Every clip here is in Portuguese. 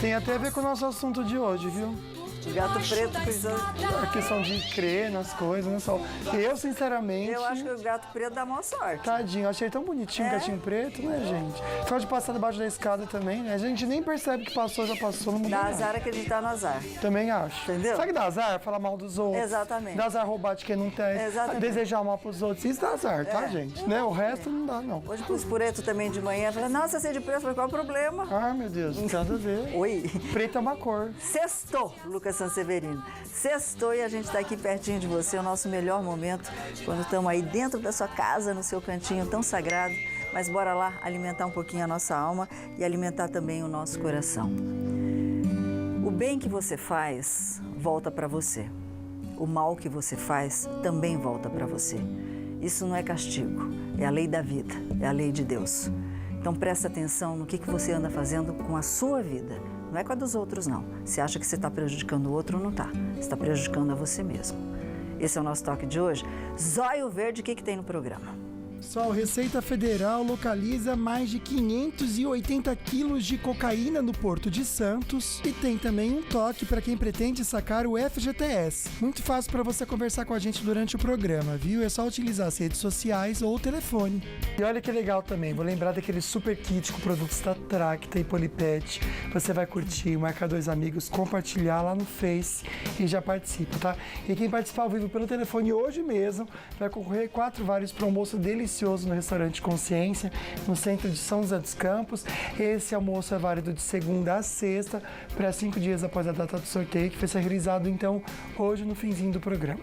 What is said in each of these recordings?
Tem até a ver com o nosso assunto de hoje, viu? O gato preto precisou... A questão de crer nas coisas, né, Sol? Eu, sinceramente... Eu acho que o gato preto dá maior sorte. Tadinho, eu achei tão bonitinho o gatinho preto, né, gente? Pode passar debaixo da escada também, né? A gente nem percebe que passou, já passou, não mudou Dá nada. azar acreditar no azar. Também acho. Entendeu? Sabe que dá azar? Falar mal dos outros. Exatamente. Dá azar roubar de quem não tem. Exatamente. Desejar mal pros outros. Isso dá azar, tá, gente? Né? O resto não dá, não. Hoje pus pureto também de manhã, falei, nossa, você é de preto, eu falei, qual é o problema? Ah, meu Deus, não tem nada a ver. Oi. Preto é uma cor. Sextou, Lucas Sanseverino. Sextou e a gente está aqui pertinho de você, o nosso melhor momento, quando estamos aí dentro da sua casa, no seu cantinho tão sagrado. Mas bora lá alimentar um pouquinho a nossa alma e alimentar também o nosso coração. O bem que você faz volta para você. O mal que você faz também volta para você. Isso não é castigo, é a lei da vida, é a lei de Deus. Então presta atenção no que você anda fazendo com a sua vida. Não é com a dos outros, não. Você acha que você está prejudicando o outro, não está. Você está prejudicando a você mesmo. Esse é o nosso toque de hoje. Zóio Verde, o que tem no programa? Sol, Receita Federal localiza mais de 580 quilos de cocaína no Porto de Santos e tem também um toque para quem pretende sacar o FGTS. Muito fácil para você conversar com a gente durante o programa, viu? É só utilizar as redes sociais ou o telefone. E olha que legal também, vou lembrar daquele super kit com produtos da Tracta e Polipet. Você vai curtir, marcar 2 amigos, compartilhar lá no Face e já participa, tá? E quem participar ao vivo pelo telefone hoje mesmo vai concorrer 4 vários para um almoço delicioso no restaurante Consciência, no centro de São José dos Campos. Esse almoço é válido de segunda a sexta, para 5 dias após a data do sorteio, que vai ser realizado, então, hoje no finzinho do programa.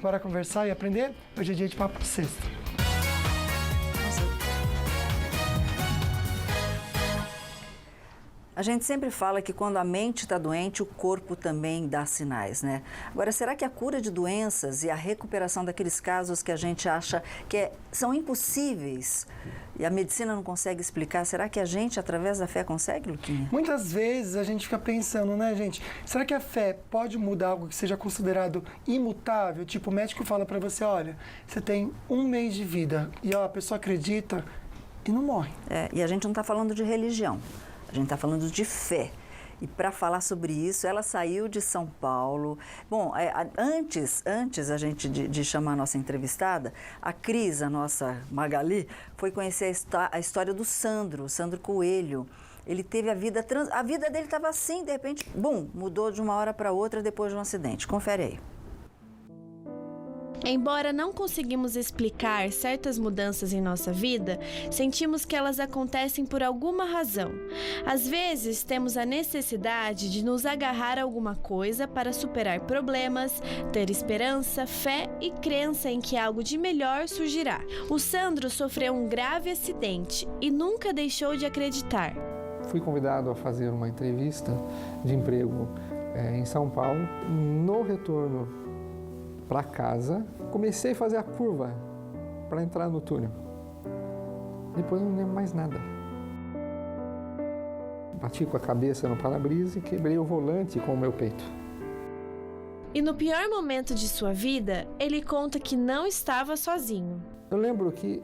Bora conversar e aprender? Hoje é dia de papo de sexta. A gente sempre fala que quando a mente está doente, o corpo também dá sinais, né? Agora, será que a cura de doenças e a recuperação daqueles casos que a gente acha que são impossíveis e a medicina não consegue explicar, será que a gente, através da fé, consegue, Luquinha? Muitas vezes a gente fica pensando, né, gente? Será que a fé pode mudar algo que seja considerado imutável? Tipo, o médico fala pra você, olha, você tem 1 mês de vida e ó, a pessoa acredita e não morre. E a gente não está falando de religião. A gente está falando de fé. E para falar sobre isso, ela saiu de São Paulo. Bom, antes de chamar a nossa entrevistada, a Cris, a nossa Magali, foi conhecer a história do Sandro, o Sandro Coelho. Ele teve a vida dele estava assim, de repente, bum, mudou de uma hora para outra depois de um acidente. Confere aí. Embora não conseguimos explicar certas mudanças em nossa vida, sentimos que elas acontecem por alguma razão. Às vezes, temos a necessidade de nos agarrar a alguma coisa para superar problemas, ter esperança, fé e crença em que algo de melhor surgirá. O Sandro sofreu um grave acidente e nunca deixou de acreditar. Fui convidado a fazer uma entrevista de emprego em São Paulo. No retorno para casa, comecei a fazer a curva para entrar no túnel. Depois não lembro mais nada. Bati com a cabeça no para-brisa e quebrei o volante com o meu peito. E no pior momento de sua vida, ele conta que não estava sozinho. Eu lembro que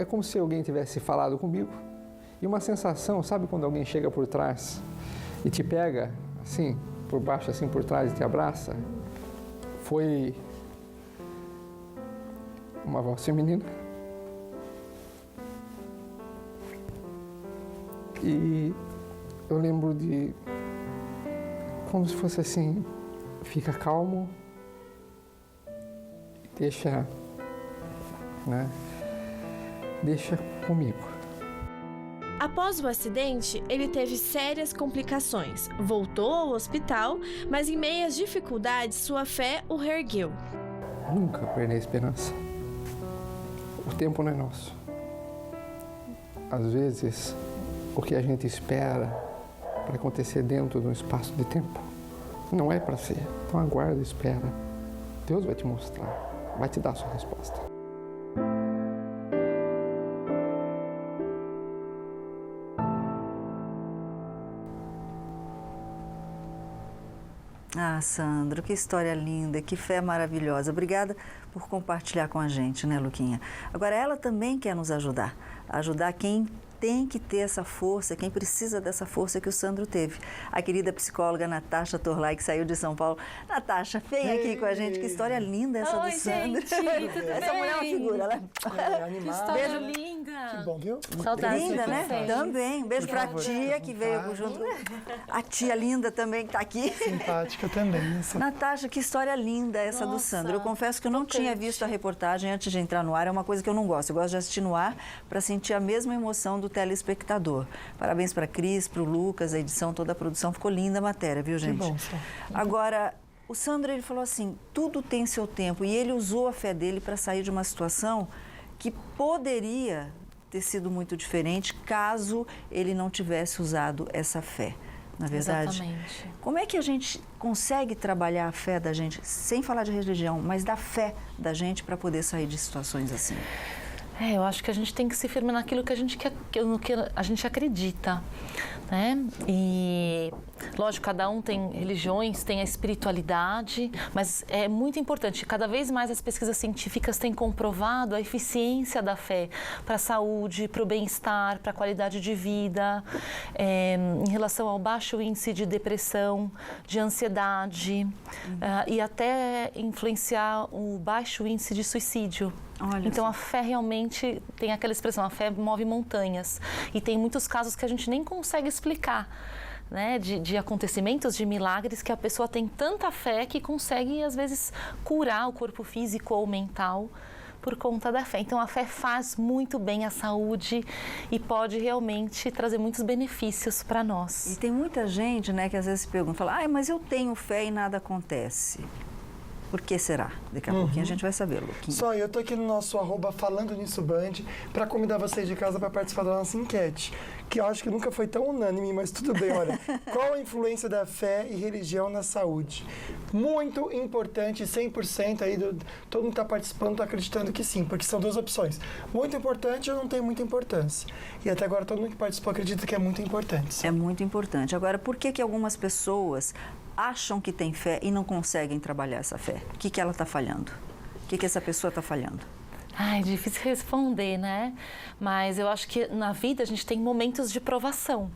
é como se alguém tivesse falado comigo e uma sensação, sabe quando alguém chega por trás e te pega, assim, por baixo, assim, por trás e te abraça? Foi uma voz feminina. E eu lembro de como se fosse assim, fica calmo, deixa comigo. Após o acidente, ele teve sérias complicações. Voltou ao hospital, mas em meio às dificuldades, sua fé o reergueu. Nunca perder a esperança. O tempo não é nosso. Às vezes, o que a gente espera para acontecer dentro de um espaço de tempo não é para ser. Então aguarda e espera. Deus vai te mostrar, vai te dar a sua resposta. Ah, Sandro, que história linda, que fé maravilhosa. Obrigada por compartilhar com a gente, né, Luquinha? Agora, ela também quer nos ajudar quem tem que ter essa força, quem precisa dessa força que o Sandro teve. A querida psicóloga Natasha Torlai, que saiu de São Paulo. Natasha, vem aqui com a gente, que história linda essa do Sandro. Gente, tudo Essa mulher é uma figura, ela animada. Que história linda. Que bom, viu? Saudades. Linda, né? Perfeito. Também. Beijo pra tia que veio junto. A tia linda também que tá aqui. Simpática também. Essa. Natasha, que história linda essa do Sandro. Eu confesso que eu não tinha visto a reportagem antes de entrar no ar. É uma coisa que eu não gosto. Eu gosto de assistir no ar para sentir a mesma emoção do telespectador. Parabéns para a Cris, para o Lucas, a edição, toda a produção. Ficou linda a matéria, viu, gente? Que bom, Sá. Agora, o Sandro, ele falou assim, tudo tem seu tempo. E ele usou a fé dele para sair de uma situação que poderia ter sido muito diferente caso ele não tivesse usado essa fé. Na verdade, exatamente. Como é que a gente consegue trabalhar a fé da gente, sem falar de religião, mas da fé da gente para poder sair de situações assim? Eu acho que a gente tem que se firmar naquilo que a gente quer, no que a gente acredita, né? E, lógico, cada um tem religiões, tem a espiritualidade, mas é muito importante. Cada vez mais as pesquisas científicas têm comprovado a eficiência da fé para a saúde, para o bem-estar, para a qualidade de vida, em relação ao baixo índice de depressão, de ansiedade, e até influenciar o baixo índice de suicídio. Olha então, só. a fé realmente tem aquela expressão, a fé move montanhas. E tem muitos casos que a gente nem consegue explicar, né? De acontecimentos, de milagres, que a pessoa tem tanta fé que consegue, às vezes, curar o corpo físico ou mental por conta da fé. Então, a fé faz muito bem à saúde e pode realmente trazer muitos benefícios para nós. E tem muita gente, né, que às vezes se pergunta, fala, mas eu tenho fé e nada acontece. Por que será? Daqui a pouquinho a gente vai saber, Luquinha. Só, eu tô aqui no nosso @falando nisso Band para convidar vocês de casa para participar da nossa enquete, que eu acho que nunca foi tão unânime, mas tudo bem, olha. Qual a influência da fé e religião na saúde? Muito importante, 100% aí, todo mundo está participando, está acreditando que sim, porque são duas opções. Muito importante ou não tem muita importância. E até agora todo mundo que participou acredita que é muito importante. É muito importante. Agora, por que algumas pessoas acham que têm fé e não conseguem trabalhar essa fé? O que ela está falhando? O que essa pessoa está falhando? Ai, difícil responder, né? Mas eu acho que na vida a gente tem momentos de provação.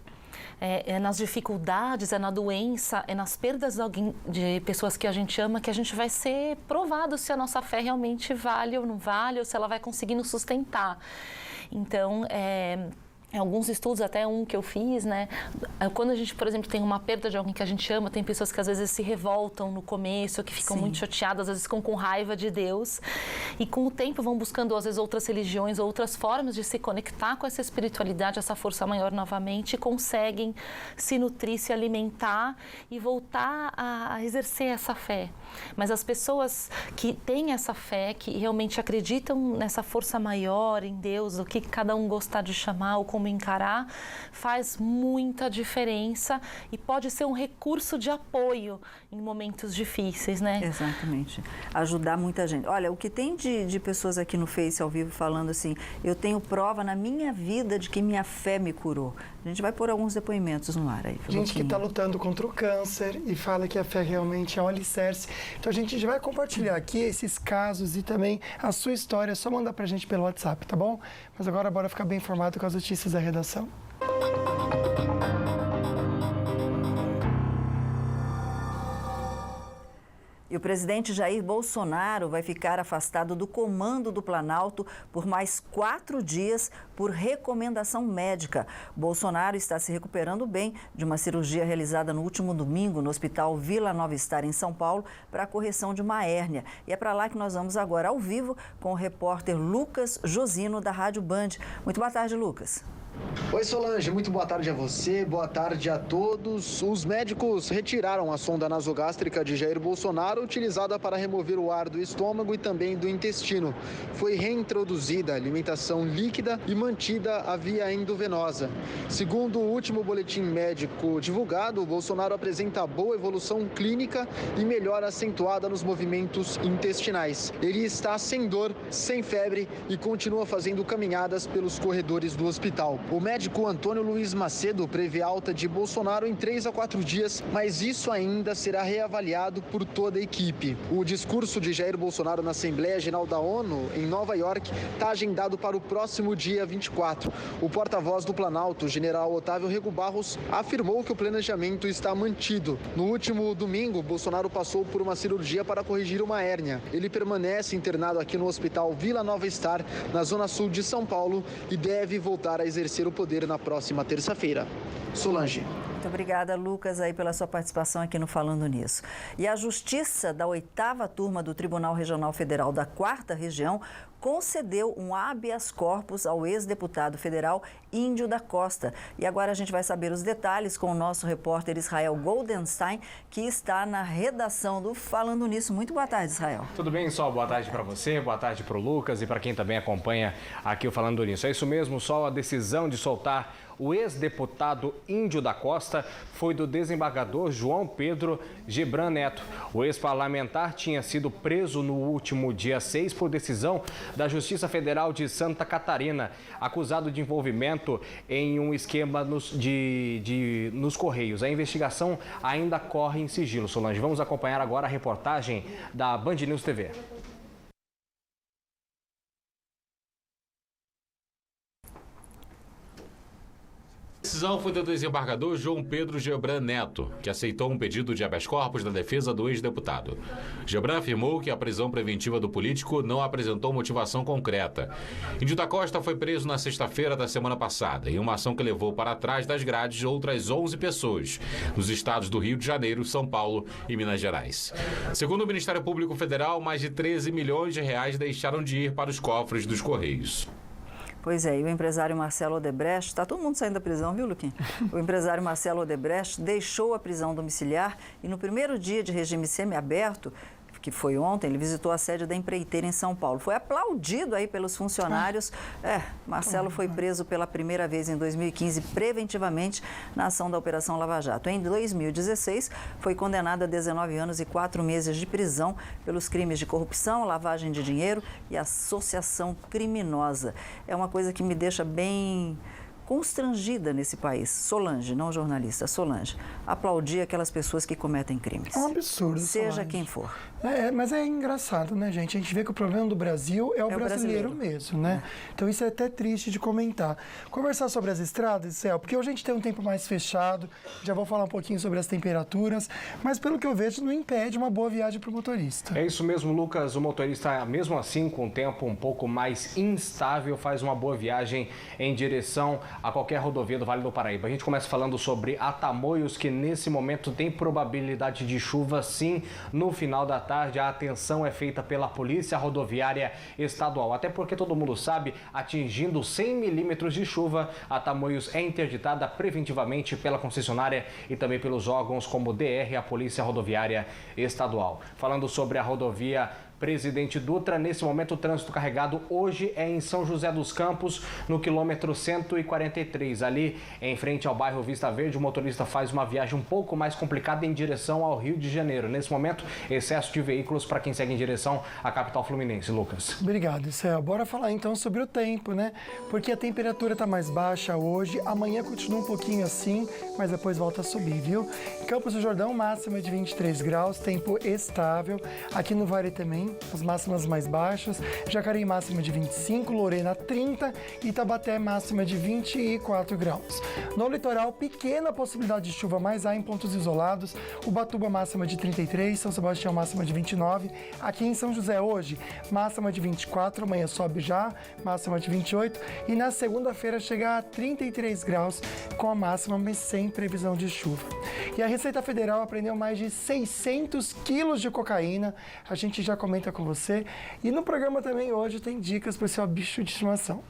É nas dificuldades, é na doença, é nas perdas de pessoas que a gente ama que a gente vai ser provado se a nossa fé realmente vale ou não vale, ou se ela vai conseguir nos sustentar. Então, em alguns estudos, até um que eu fiz, né? Quando a gente, por exemplo, tem uma perda de alguém que a gente ama, tem pessoas que às vezes se revoltam no começo, que ficam muito chateadas, às vezes ficam com raiva de Deus. E com o tempo vão buscando, às vezes, outras religiões, outras formas de se conectar com essa espiritualidade, essa força maior novamente, e conseguem se nutrir, se alimentar e voltar a exercer essa fé. Mas as pessoas que têm essa fé, que realmente acreditam nessa força maior, em Deus, o que cada um gostar de chamar, ou como encarar, faz muita diferença e pode ser um recurso de apoio em momentos difíceis, né? Exatamente. Ajudar muita gente. Olha, o que tem de pessoas aqui no Face ao vivo falando assim, eu tenho prova na minha vida de que minha fé me curou. A gente vai pôr alguns depoimentos no ar aí. Gente que está lutando contra o câncer e fala que a fé realmente é um alicerce. Então a gente já vai compartilhar aqui esses casos e também a sua história. É só mandar pra gente pelo WhatsApp, tá bom? Mas agora bora ficar bem informado com as notícias da redação. E o presidente Jair Bolsonaro vai ficar afastado do comando do Planalto por mais 4 dias por recomendação médica. Bolsonaro está se recuperando bem de uma cirurgia realizada no último domingo no Hospital Vila Nova Star, em São Paulo, para a correção de uma hérnia. E é para lá que nós vamos agora ao vivo com o repórter Lucas Josino, da Rádio Band. Muito boa tarde, Lucas. Oi, Solange, muito boa tarde a você, boa tarde a todos. Os médicos retiraram a sonda nasogástrica de Jair Bolsonaro, utilizada para remover o ar do estômago e também do intestino. Foi reintroduzida a alimentação líquida e mantida a via endovenosa. Segundo o último boletim médico divulgado, Bolsonaro apresenta boa evolução clínica e melhora acentuada nos movimentos intestinais. Ele está sem dor, sem febre e continua fazendo caminhadas pelos corredores do hospital. O médico Antônio Luiz Macedo prevê alta de Bolsonaro em 3 a 4 dias, mas isso ainda será reavaliado por toda a equipe. O discurso de Jair Bolsonaro na Assembleia Geral da ONU, em Nova York, está agendado para o próximo dia 24. O porta-voz do Planalto, general Otávio Rego Barros, afirmou que o planejamento está mantido. No último domingo, Bolsonaro passou por uma cirurgia para corrigir uma hérnia. Ele permanece internado aqui no Hospital Vila Nova Star, na zona sul de São Paulo, e deve voltar a exercer o poder na próxima terça-feira. Solange. Muito obrigada, Lucas, aí pela sua participação aqui no Falando Nisso. E a Justiça da 8ª Turma do Tribunal Regional Federal da 4ª Região concedeu um habeas corpus ao ex-deputado federal Índio da Costa. E agora a gente vai saber os detalhes com o nosso repórter Israel Goldenstein, que está na redação do Falando Nisso. Muito boa tarde, Israel. Tudo bem, Sol? Boa tarde para você, boa tarde para o Lucas e para quem também acompanha aqui o Falando Nisso. É isso mesmo, Sol, a decisão de soltar o ex-deputado Índio da Costa foi do desembargador João Pedro Gebran Neto. O ex-parlamentar tinha sido preso no último dia 6 por decisão da Justiça Federal de Santa Catarina, acusado de envolvimento em um esquema nos Correios. A investigação ainda corre em sigilo, Solange. Vamos acompanhar agora a reportagem da Band News TV. A decisão foi do desembargador João Pedro Gebran Neto, que aceitou um pedido de habeas corpus da defesa do ex-deputado. Gebran afirmou que a prisão preventiva do político não apresentou motivação concreta. Índio da Costa foi preso na sexta-feira da semana passada, em uma ação que levou para trás das grades outras 11 pessoas, nos estados do Rio de Janeiro, São Paulo e Minas Gerais. Segundo o Ministério Público Federal, mais de 13 milhões de reais deixaram de ir para os cofres dos Correios. Pois é, e o empresário Marcelo Odebrecht, está todo mundo saindo da prisão, viu, Luquinha? O empresário Marcelo Odebrecht deixou a prisão domiciliar e no primeiro dia de regime semiaberto, que foi ontem, ele visitou a sede da empreiteira em São Paulo. Foi aplaudido aí pelos funcionários. Marcelo foi preso pela primeira vez em 2015, preventivamente, na ação da Operação Lava Jato. Em 2016, foi condenado a 19 anos e 4 meses de prisão pelos crimes de corrupção, lavagem de dinheiro e associação criminosa. É uma coisa que me deixa bem constrangida nesse país. Solange, não jornalista, Solange, aplaudir aquelas pessoas que cometem crimes. É um absurdo, seja Solange. Quem for. Mas é engraçado, né, gente? A gente vê que o problema do Brasil é o brasileiro mesmo, né? Então isso é até triste de comentar. Conversar sobre as estradas, Céu, porque hoje a gente tem um tempo mais fechado, já vou falar um pouquinho sobre as temperaturas, mas pelo que eu vejo não impede uma boa viagem para o motorista. É isso mesmo, Lucas. O motorista, mesmo assim, com o tempo um pouco mais instável, faz uma boa viagem em direção a qualquer rodovia do Vale do Paraíba. A gente começa falando sobre a Tamoios, que nesse momento tem probabilidade de chuva, sim, no final da tarde. A atenção é feita pela Polícia Rodoviária Estadual, até porque todo mundo sabe, atingindo 100 milímetros de chuva, a Tamoios é interditada preventivamente pela concessionária e também pelos órgãos como o DR, a Polícia Rodoviária Estadual. Falando sobre a rodovia Presidente Dutra, nesse momento o trânsito carregado hoje é em São José dos Campos, no quilômetro 143. Ali em frente ao bairro Vista Verde, o motorista faz uma viagem um pouco mais complicada em direção ao Rio de Janeiro. Nesse momento, excesso de veículos para quem segue em direção à capital fluminense. Lucas. Obrigado, Céu. Bora falar então sobre o tempo, né? Porque a temperatura está mais baixa hoje, amanhã continua um pouquinho assim, mas depois volta a subir, viu? Em Campos do Jordão, máxima de 23 graus, tempo estável. Aqui no Vale também, as máximas mais baixas. Jacareí, máxima de 25, Lorena 30 e Taubaté, máxima de 24 graus. No litoral, pequena possibilidade de chuva, mas há em pontos isolados. Ubatuba, máxima de 33, São Sebastião, máxima de 29. Aqui em São José hoje, máxima de 24, amanhã sobe já, máxima de 28. E na segunda-feira chega a 33 graus com a máxima, mas sem previsão de chuva. E a Receita Federal apreendeu mais de 600 quilos de cocaína. A gente já comenta com você. E no programa também hoje tem dicas para o seu bicho de estimação.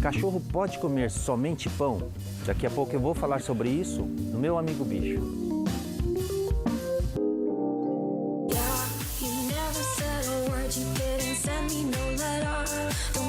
Cachorro pode comer somente pão? Daqui a pouco eu vou falar sobre isso no Meu Amigo Bicho.